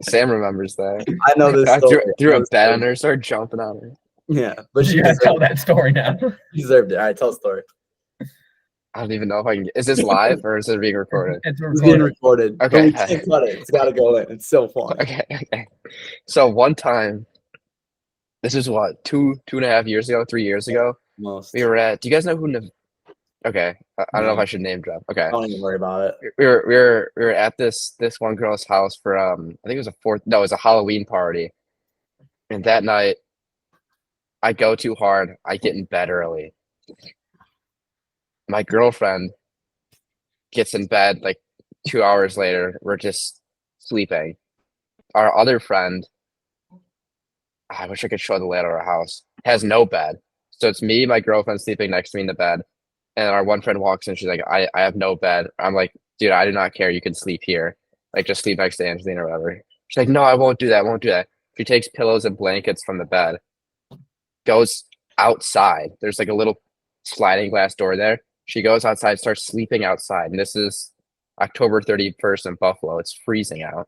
Sam remembers that. I know this I story. threw a bet on her, started jumping on her. Yeah, but she You gotta tell deserved, that story now. deserved it. All right, tell the story. I don't even know if I can. Is this live or is it being recorded? It's It's being recorded. recorded. Okay. But we can't cut it. It's got to go in. It's so fun. Okay. So one time, this is what, 2.5 years ago, 3 years ago. Most. We were at. Do you guys know who? Okay, I don't know if I should name drop. Okay, Don't even worry about it. we were at this one girl's house for I think it was it was a Halloween party, and that night, I go too hard. I get in bed early. My girlfriend gets in bed like 2 hours later. We're just sleeping. Our other friend, I wish I could show the layout of our house, has no bed. So it's me, my girlfriend sleeping next to me in the bed. And our one friend walks in. She's like, I have no bed. I'm like, dude, I do not care. You can sleep here. Like, just sleep next to Angelina or whatever. She's like, no, I won't do that. I won't do that. She takes pillows and blankets from the bed, goes outside. There's like a little sliding glass door there. She goes outside, starts sleeping outside. And this is October 31st in Buffalo. It's freezing out.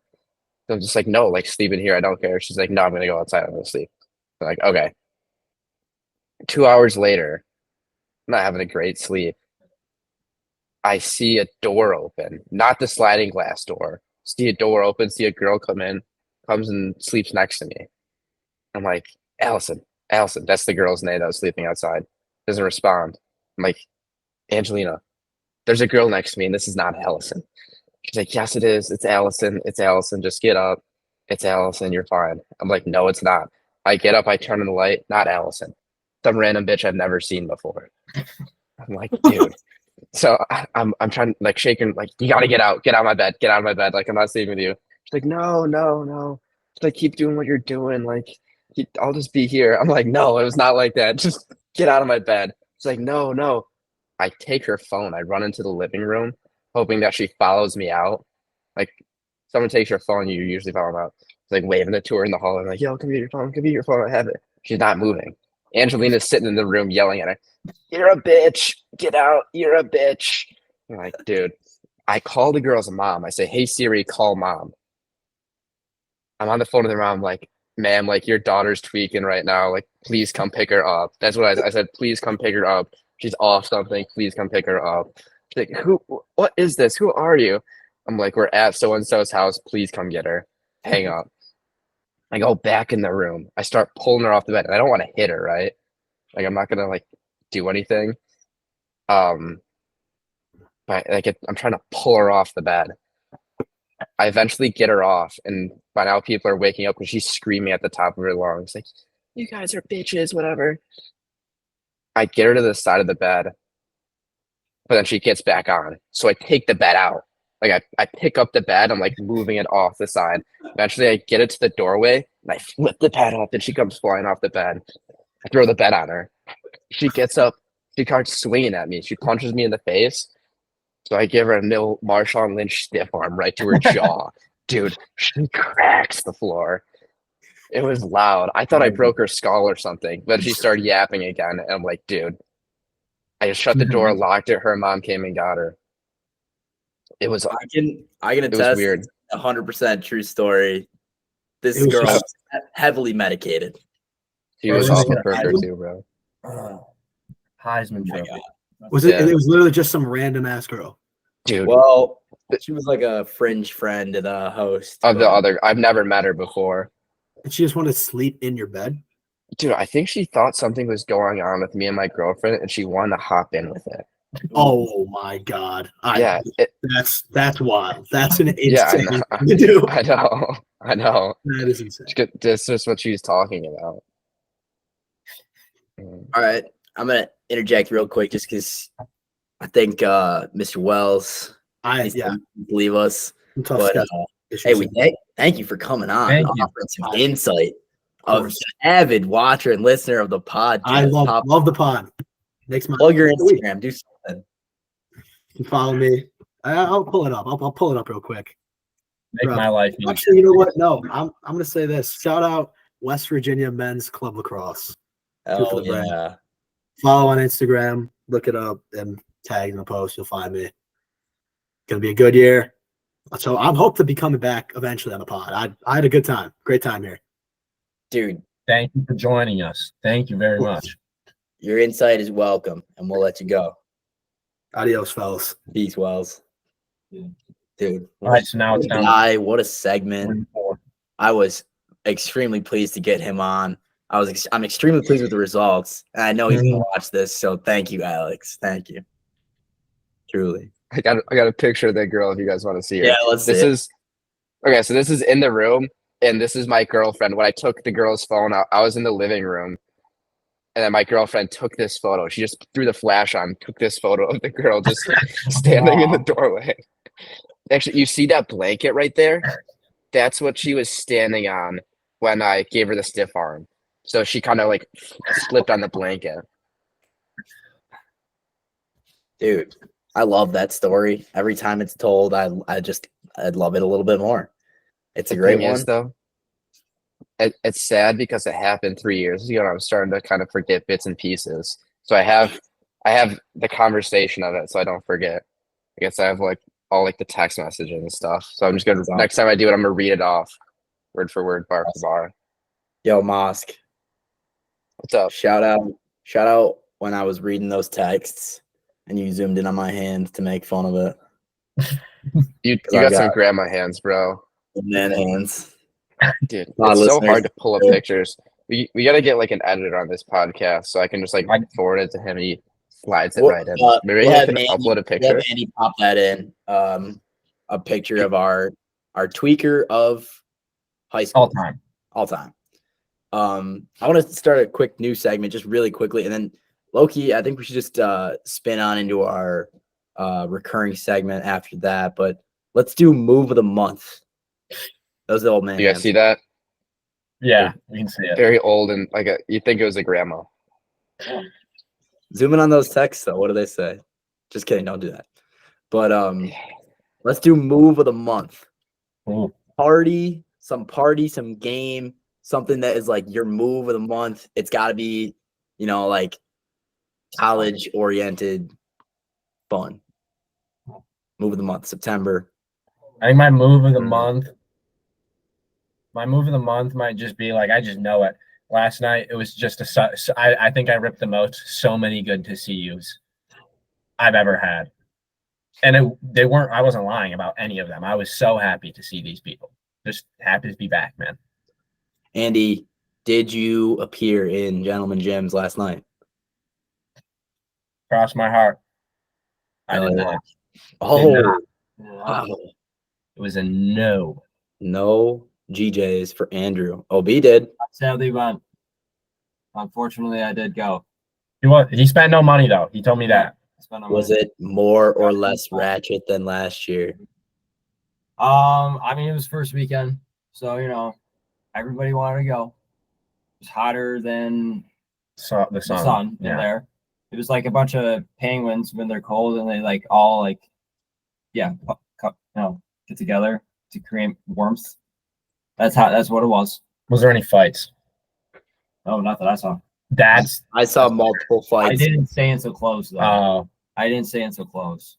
So I'm just like, no, like sleep in here. I don't care. She's like, no, I'm going to go outside. I'm going to sleep. I'm like, okay. 2 hours later, I'm not having a great sleep. I see a door open, not the sliding glass door. See a door open, see a girl come in, comes and sleeps next to me. I'm like, Allison, that's the girl's name that was sleeping outside. Doesn't respond. I'm like, Angelina, there's a girl next to me, and this is not Allison. She's like, yes, it is. It's Allison. It's Allison. Just get up. It's Allison. You're fine. I'm like, no, it's not. I get up. I turn on the light. Not Allison. Some random bitch I've never seen before. I'm like, dude. So I'm trying like shaking, like, you gotta get out of my bed, like I'm not sleeping with you. She's like, no. She's like, keep doing what you're doing, like I'll just be here. I'm like, no, it was not like that. Just get out of my bed. She's like, no. I take her phone, I run into the living room, hoping that she follows me out. Like, someone takes your phone, you usually follow them out. It's like waving it to her in the hall. I'm like, yo, come get your phone, I have it. She's not moving. Angelina's sitting in the room yelling at her, you're a bitch, get out, you're a bitch. I'm like, dude, I call the girl's mom. I say, hey, Siri, call mom. I'm on the phone with her mom. I'm like, ma'am, like, your daughter's tweaking right now. Like, please come pick her up. That's what I said, please come pick her up. She's off something. Please come pick her up. She's like, what is this? Who are you? I'm like, we're at so-and-so's house. Please come get her. Hang up. I go back in the room. I start pulling her off the bed. And I don't want to hit her, right? Like, I'm not going to, like, do anything. But like, I'm trying to pull her off the bed. I eventually get her off. And by now, people are waking up because she's screaming at the top of her lungs. Like, you guys are bitches, whatever. I get her to the side of the bed. But then she gets back on. So I take the bed out. Like, I pick up the bed. I'm like moving it off the side. Eventually, I get it to the doorway. And I flip the bed up. And she comes flying off the bed. I throw the bed on her. She gets up. She starts swinging at me. She punches me in the face. So I give her a little Marshawn Lynch stiff arm right to her jaw. Dude, she cracks the floor. It was loud. I thought I broke her skull or something. But she started yapping again. And I'm like, dude. I just shut the door, locked it. Her mom came and got her. It was. I can It was attest. weird. 100% true story. This It was girl just- was heavily medicated. She was Bro, awful yeah, for her I- too, bro. Heisman my Trophy. Was it? Yeah. It was literally just some random ass girl. Dude, Well, she was like a fringe friend of the host. of the but- other, I've never met her before. And she just wanted to sleep in your bed. Dude, I think she thought something was going on with me and my girlfriend, and she wanted to hop in with it. Oh my god! Yeah, That's wild. That's an insane Yeah, I thing know. to do. I know. That is insane. This is what she's talking about. All right, I'm gonna interject real quick just because I think Mr. Wells needs Yeah, to leave us. some tough But stuff. hey, we thank you for coming on Thank and you. offering some insight Of of course. an avid watcher and listener of the podcast. I love the pod. Makes my Plug your week. Instagram. Do something. You can follow me. I'll pull it up. I'll pull it up real quick. Make Bro. my life easy. Actually, you know what? No, I'm gonna say this. Shout out West Virginia Men's Club Lacrosse. for Oh the brand. yeah. Follow on Instagram, look it up, and tag in the post. You'll find me. Gonna be a good year. So I'm hope to be coming back eventually on the pod. I had a good time. Great time here. Dude, Thank you for joining us. Thank you very much. your insight is welcome, and we'll let you go. Adios, fellas. Peace, Wells. Dude, All right, so now it's down to what a segment. 44. I was extremely pleased to get him on. I'm extremely pleased with the results, and I know he's gonna watch this. So thank you, Alex. Thank you. Truly. I got a picture of that girl if you guys want to see her. Yeah, let's see. This is okay. So this is in the room, and this is my girlfriend. When I took the girl's phone out, I was in the living room, and then my girlfriend took this photo. She just threw the flash on, took this photo of the girl just standing in the doorway. Actually, you see that blanket right there? That's what she was standing on when I gave her the stiff arm. So she kind of like slipped on the blanket. Dude, I love that story. Every time it's told, I'd love it a little bit more. It's a The great thing one. is, though, it's sad because it happened 3 years ago, and I'm starting to kind of forget bits and pieces. So I have the conversation of it, so I don't forget. I guess I have like all like the text messages and stuff. So I'm just gonna next time I do it, I'm gonna read it off, word for word, bar for bar. Yo, Mosk, What's up? shout out when I was reading those texts and you zoomed in on my hand to make fun of it. You I got some got- grandma hands, bro. Man hands. Dude, My it's so listeners- hard to pull up pictures. We gotta get like an editor on this podcast so I can just like forward it to him and he slides it right in. Maybe we'll I have can Andy- upload a we'll picture. have Andy pop that in. A picture of our tweaker of high school All time. all time. I want to start a quick new segment just really quickly, and then Loki, I think we should just spin on into our recurring segment after that. But let's do move of the month. Those old man. You guys see that? Yeah, we can see it. Very old and like you think it was a grandma. Zoom in on those texts though. What do they say? Just kidding. Don't do that. But let's do move of the month. Ooh. Party, some game, something that is like your move of the month. It's got to be, like college oriented fun. Move of the month, September. I think my move of the month. My move of the month might just be like I just know it. Last night it was just I think I ripped the most so many good to see yous I've ever had, and they weren't. I wasn't lying about any of them. I was so happy to see these people. Just happy to be back, man. Andy, did you appear in Gentleman Gyms last night? Cross my heart. I did not. Oh, not. wow. It was a no. No GJs for Andrew. OB did. Sadly, went. Unfortunately, I did go. He spent no money though. He told me that. Was it more or less ratchet than last year? I mean, it was first weekend, so everybody wanted to go. It was hotter than The sun. in there. It was like a bunch of penguins when they're cold, and they like all get together to create warmth. That's what it was. Was there any fights? Oh, not that I saw. I saw multiple fights. I didn't stay in so close though. I didn't stay in so close.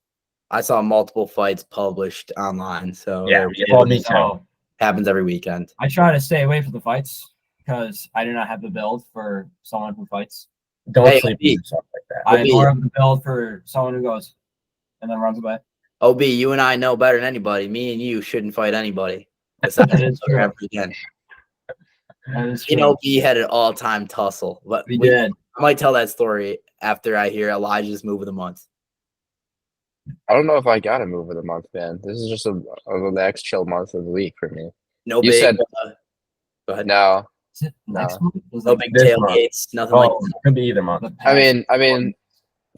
I saw multiple fights published online. So Yeah, me too. So happens every weekend. I try to stay away from the fights because I do not have the build for someone who fights. Don't sleep with yourself like that. I have more of the build for someone who goes and then runs away. OB, you and I know better than anybody. Me and you shouldn't fight anybody. That is true. Ever again. That is true. OB had an all-time tussle. But we did. I might tell that story after I hear Elijah's move of the month. I don't know if I got a move of the month, man. This is just a relaxed, chill month of the week for me. No You big. said- Go ahead. No, Is it next No. month? Was No it big this month. tailgates. Nothing like Oh, could be either month. the I past- mean,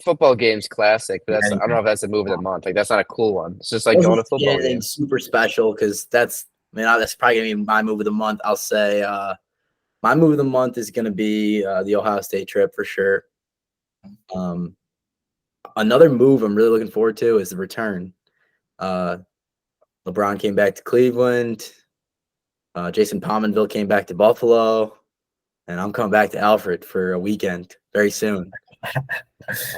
football games classic, but that's I don't Anything. know if that's a move of the month. Like that's not a cool one. It's just like Wasn't going to football anything games. super special because that's probably gonna be my move of the month. I'll say my move of the month is gonna be the Ohio State trip for sure. Another move I'm really looking forward to is the return. LeBron came back to Cleveland. Jason Pominville came back to Buffalo, and I'm coming back to Alfred for a weekend very soon.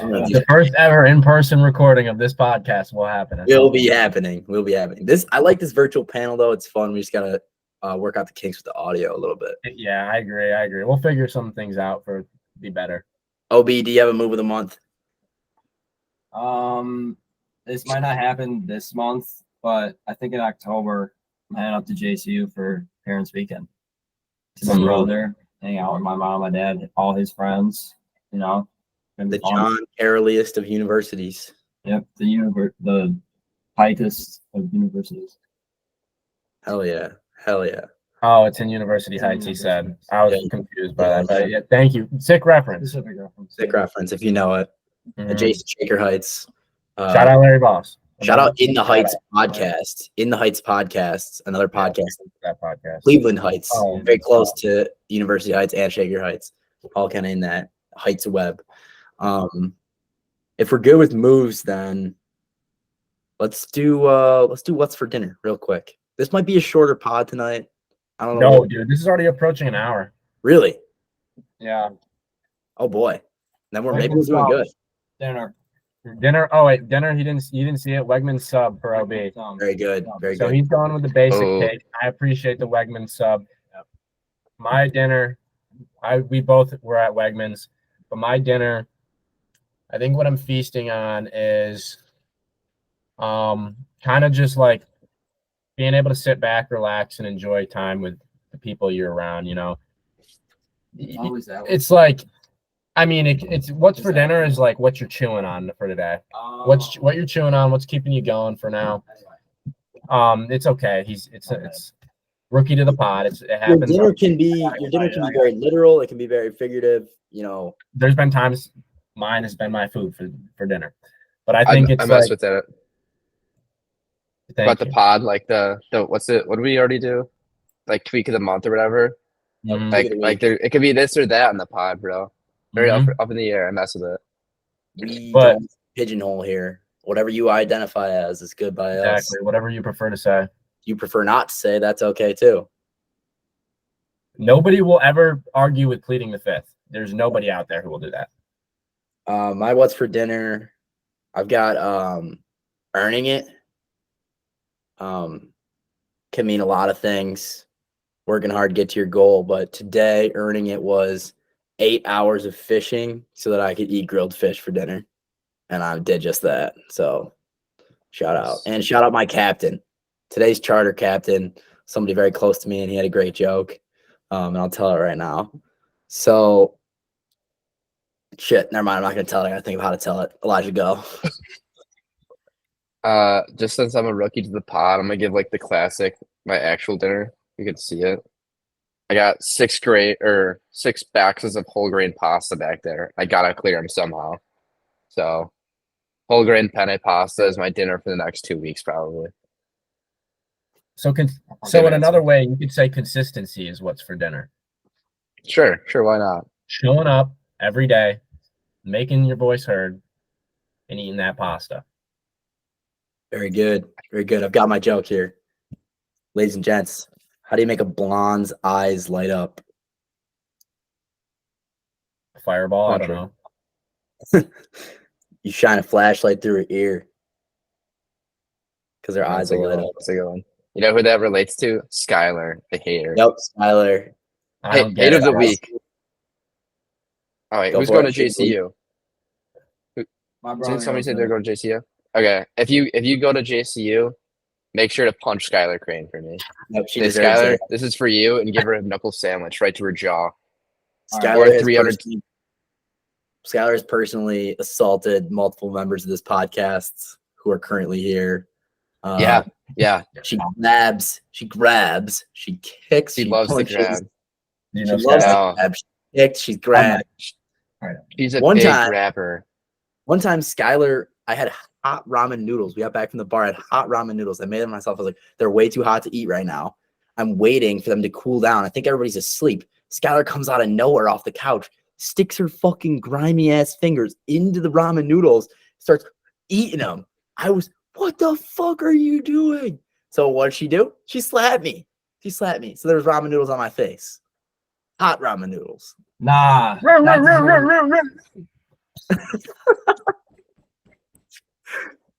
The first ever in-person recording of this podcast will happen. Will be happening. I like this virtual panel though. It's fun. We just gotta work out the kinks with the audio a little bit. Yeah, I agree. We'll figure some things out for be better. OB, do you have a move of the month? This might not happen this month, but I think in October I'm heading up to JCU for Parents Weekend. To my brother, hang out with my mom, my dad, all his friends. Gonna be The fun. John Caroliest of universities. Yep, the tightest of universities. Hell yeah. Oh, it's in University Heights, he said. I was Yeah. confused by that, but yeah, thank you. Sick reference. Specific reference. Sick reference if you know it. Mhm. Adjacent Shaker Heights. Shout out Larry Boss. Shout out In the Shout Heights out. podcast. In the Heights podcast, another podcast. That podcast. Cleveland Heights, Oh, very close to University Heights and Shaker Heights, all kind of in that Heights web. if we're good with moves, then let's do what's for dinner real quick. This might be a shorter pod tonight. I don't know. No, dude, this is already approaching an hour. Really? Yeah. Oh boy. Then we're maybe Wegmans we're doing good. subs. Dinner. Dinner. Oh wait, dinner. You didn't see it. Wegman sub for OB. Very good. Very So good. he's going with the basic Oh. take. I appreciate the Wegman sub. My dinner, we both were at Wegmans, but my dinner, I think what I'm feasting on is kind of just like being able to sit back, relax, and enjoy time with the people you're around, you know. Always that way. It's like, I mean, it's what's for dinner is like what you're chewing on for today. What you're chewing on, what's keeping you going for now. It's okay. It's rookie to the pod. It Your happens. dinner can be very literal. It can be very figurative. You know, There's been times mine has been my food for dinner, but I think I it's mess like with that. thank About the you. pod, like the what's it? What do we already do? Like tweak of the month or whatever. Mhm. Like there, it could be this or that in the pod, bro. Very Mhm. up in the air. I mess with it. we But- don't pigeonhole here. Whatever you identify as is good by us. Exactly. Whatever you prefer to say. You prefer not to say, that's okay too. Nobody will ever argue with pleading the fifth. There's nobody out there who will do that. My what's for dinner, I've got earning it. Can mean a lot of things. Working hard to get to your goal, but today earning it was 8 hours of fishing so that I could eat grilled fish for dinner. And I did just that. So shout out. And shout out my captain. Today's charter captain, somebody very close to me, and he had a great joke. And I'll tell it right now. So shit, never mind. I'm not gonna tell it. I gotta think of how to tell it. Elijah, go. Just since I'm a rookie to the pod, I'm gonna give like the classic, my actual dinner. You can see it. I got 6 boxes of whole grain pasta back there. I gotta clear them somehow. So whole grain penne pasta is my dinner for the next 2 weeks, probably. So Good in answer. another way, you could say consistency is what's for dinner. Sure, why not? Showing up every day, making your voice heard, and eating that pasta. Very good. Very good. I've got my joke here. Ladies and gents, how do you make a blonde's eyes light up? Fireball, I Not don't sure. know. You shine a flashlight through her ear because her eyes That's a will good light one. up. That's a good one. You know who that relates to? Skylar, the hater. Yep, Skylar. I don't get Hate it. of the guys. week. All right, Go who's for going it, to JCU? My brother Didn't somebody goes say there. they're going to JCU? Okay, if you go to JCU, make sure to punch Skylar Crane for me. Nope, she Say, deserves Skylar, it. this is for you, and give her a knuckle sandwich right to her jaw. Skylar has 300 Skylar has personally assaulted multiple members of this podcast who are currently here. Yeah. She grabs, she kicks, She she loves to punches. grab. You She know, loves Skylar. to grab. She kicks, she grabs. She's a One big time- grabber. One time, Skylar, I had hot ramen noodles. We got back from the bar. I had hot ramen noodles. I made them myself. I was like, they're way too hot to eat right now. I'm waiting for them to cool down. I think everybody's asleep. Skylar comes out of nowhere off the couch, sticks her fucking grimy ass fingers into the ramen noodles, starts eating them. I was, what the fuck are you doing? So what did she do? She slapped me. So there was ramen noodles on my face. Hot ramen noodles. Nah.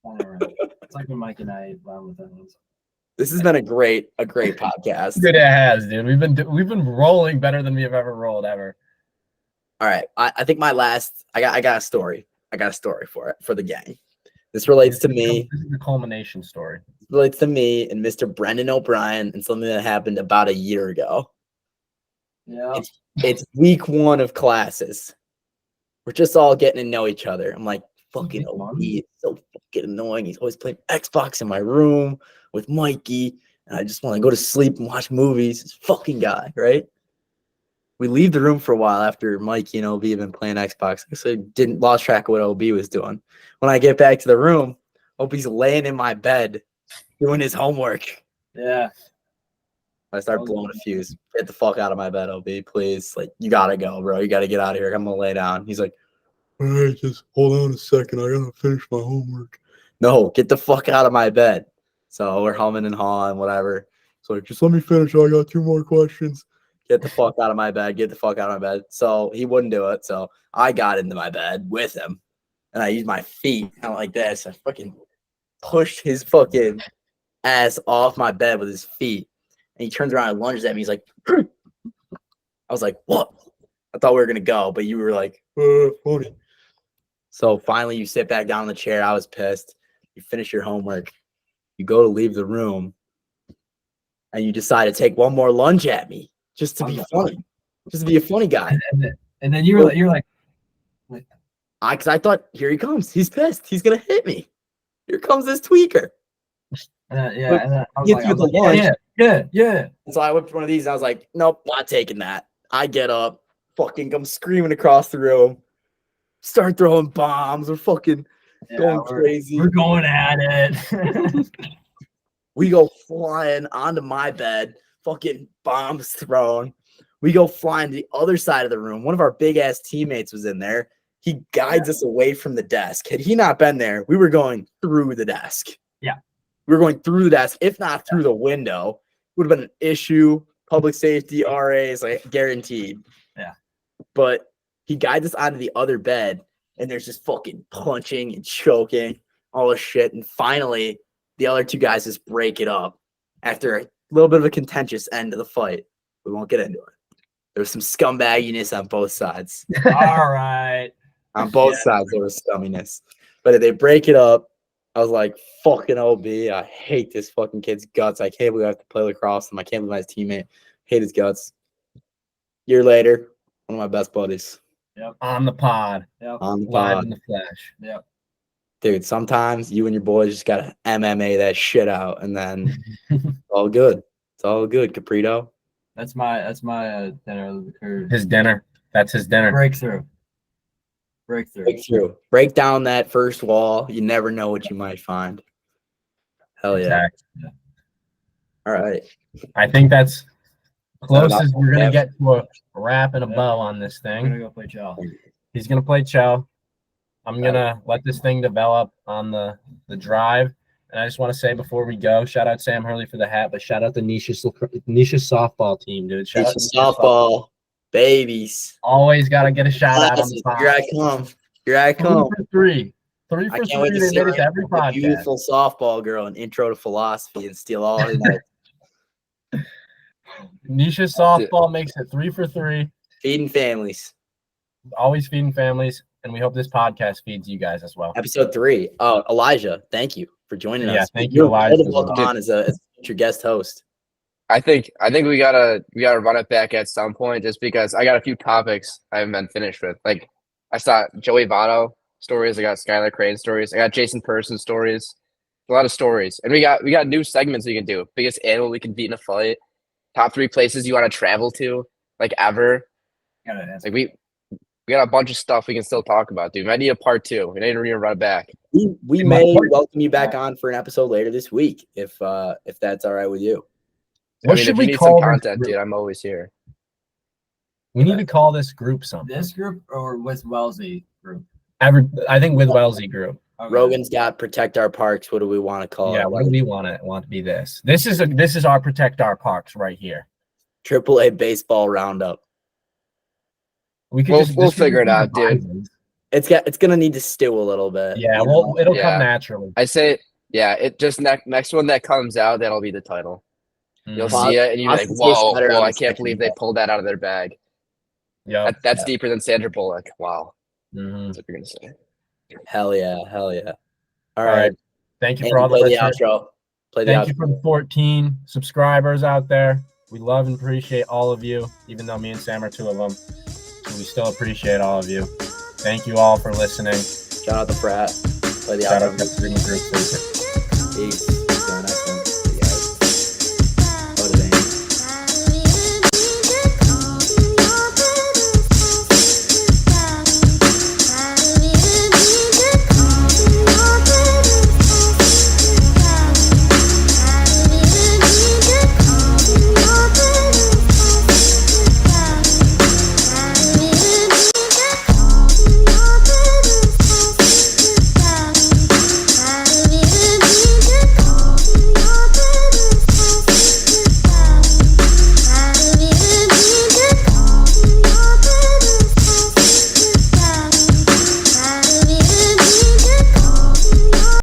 It's like when Mike and I ate ramen with onions. This has been a great podcast. Dude, it has, dude. We've been rolling better than we have ever rolled ever. All right. I think my last I got a story. I got a story for the gang. This relates to me. This is the culmination story. Relates to me and Mr. Brendan O'Brien and something that happened about a year ago. Yeah. It's week 1 of classes. We're just all getting to know each other. I'm like, fucking Week one? OB, it's so fucking annoying. He's always playing Xbox in my room with Mikey, and I just want to go to sleep and watch movies. This fucking guy, right? We leave the room for a while after Mikey and OB have been playing Xbox. So lost track of what OB was doing. When I get back to the room, OB's laying in my bed doing his homework. Yeah. I start blowing a fuse. Get the fuck out of my bed, OB, please. Like, you gotta go, bro. You gotta get out of here. I'm gonna lay down. He's like, all right, just hold on a second. I gotta finish my homework. No, get the fuck out of my bed. So we're humming and hawing, whatever. So like, just let me finish. I got 2 more questions. Get the fuck out of my bed. Get the fuck out of my bed. So he wouldn't do it. So I got into my bed with him, and I used my feet kind of like this. I fucking pushed his fucking ass off my bed with his feet, and he turns around and lunges at me. He's like, I was like, what? I thought we were gonna go, but you were like, funny. So finally, you sit back down in the chair. I was pissed. You finish your homework. You go to leave the room, and you decide to take one more lunge at me just to be funny, just to be a funny guy. And then you're like, Because I thought, here he comes. He's pissed. He's gonna hit me. Here comes this tweaker. yeah. And then I was Hits like, you with the lunge. yeah. And so I whipped one of these, and I was like, nope, not taking that. I get up, fucking come screaming across the room, start throwing bombs. We're fucking going crazy. We're going at it. We go flying onto my bed, fucking bombs thrown. We go flying to the other side of the room. One of our big ass teammates was in there. He guides us away from the desk. Had he not been there, we were going through the desk. Yeah. We were going through the desk, if not through the window. Would have been an issue. Public safety, RAs, like guaranteed. Yeah. But he guides us onto the other bed, and there's just fucking punching and choking, all this shit. And finally, the other 2 guys just break it up after a little bit of a contentious end to the fight. We won't get into it. There was some scumbagginess on both sides. All right. On both sides, there was scumminess. But if they break it up, I was like, fucking OB. I hate this fucking kid's guts. I can't believe I have to play lacrosse with him. I can't believe I'm his teammate. Hate his guts. Year later, one of my best buddies. Yep. On the pod. Yep. On the Live pod. in the flesh. Yep. Dude, sometimes you and your boys just got to MMA that shit out, and then it's all good. It's all good, Caprito. That's my dinner of the career. His dinner. That's his dinner. Breakthrough. Break down that first wall. You never know what you might find. Hell yeah. Exactly. All right. I think that's close Not as we're gonna enough. get to a wrap and a bow on this I'm thing. gonna go play Chow. He's gonna play Cho. I'm gonna let this thing develop on the drive. And I just want to say before we go, shout out Sam Hurley for the hat, but shout out the Nisha softball team, dude. Shout out to Nisha Softball. Babies. Always gotta get a shout out on the pod. Here I come. Here I come. 3 for 3. 3 I for can't wait 3. to They see made it to every a podcast. beautiful softball girl and intro to philosophy and steal all her notes. Nisha softball makes it 3 for 3. Feeding families. Always feeding families, and we hope this podcast feeds you guys as well. Episode 3. Oh, Elijah, thank you for joining us. Thank you, You're Elijah, more than as well. welcome on as a future guest host. I think we gotta run it back at some point, just because I got a few topics I haven't been finished with. Like I saw Joey Votto stories, I got Skylar Crane stories, I got Jason Person stories, a lot of stories, and we got new segments we can do. Biggest animal we can beat in a fight, top 3 places you want to travel to, like ever. Like we got a bunch of stuff we can still talk about, dude. We might need a part 2. We need to run it back. We may welcome you back on for an episode later this week if that's all right with you. What if should you we need call some this content, group? dude? I'm always here. We need to call this group something. This group or with Wellesley group? I think with Wellesley group. Okay. Rogan's got Protect Our Parks. What do we want to call Yeah, it? what do we want to be this? This is our Protect Our Parks right here. AAA Baseball Roundup. We could We'll figure it out, dude. It's gonna need to stew a little bit. Yeah, you well, know? it'll Yeah. come naturally. I say, yeah, it just next one that comes out, that'll be the title. You'll Mhm. see it and you'll be like, Austin tastes whoa, better on I the can't second believe they bite. pulled that out of their bag. Yep. That's deeper than Sandra Bullock. Wow. Mhm. That's what you're gonna say. Hell yeah. All All right. right. Thank you Andy, for all the play the listeners. outro. Play the Thank outro. you for the 14 subscribers out there. We love and appreciate all of you, even though me and Sam are 2 of them. So we still appreciate all of you. Thank you all for listening. Shout out the frat. Play the Shout outro. out to the group. Peace.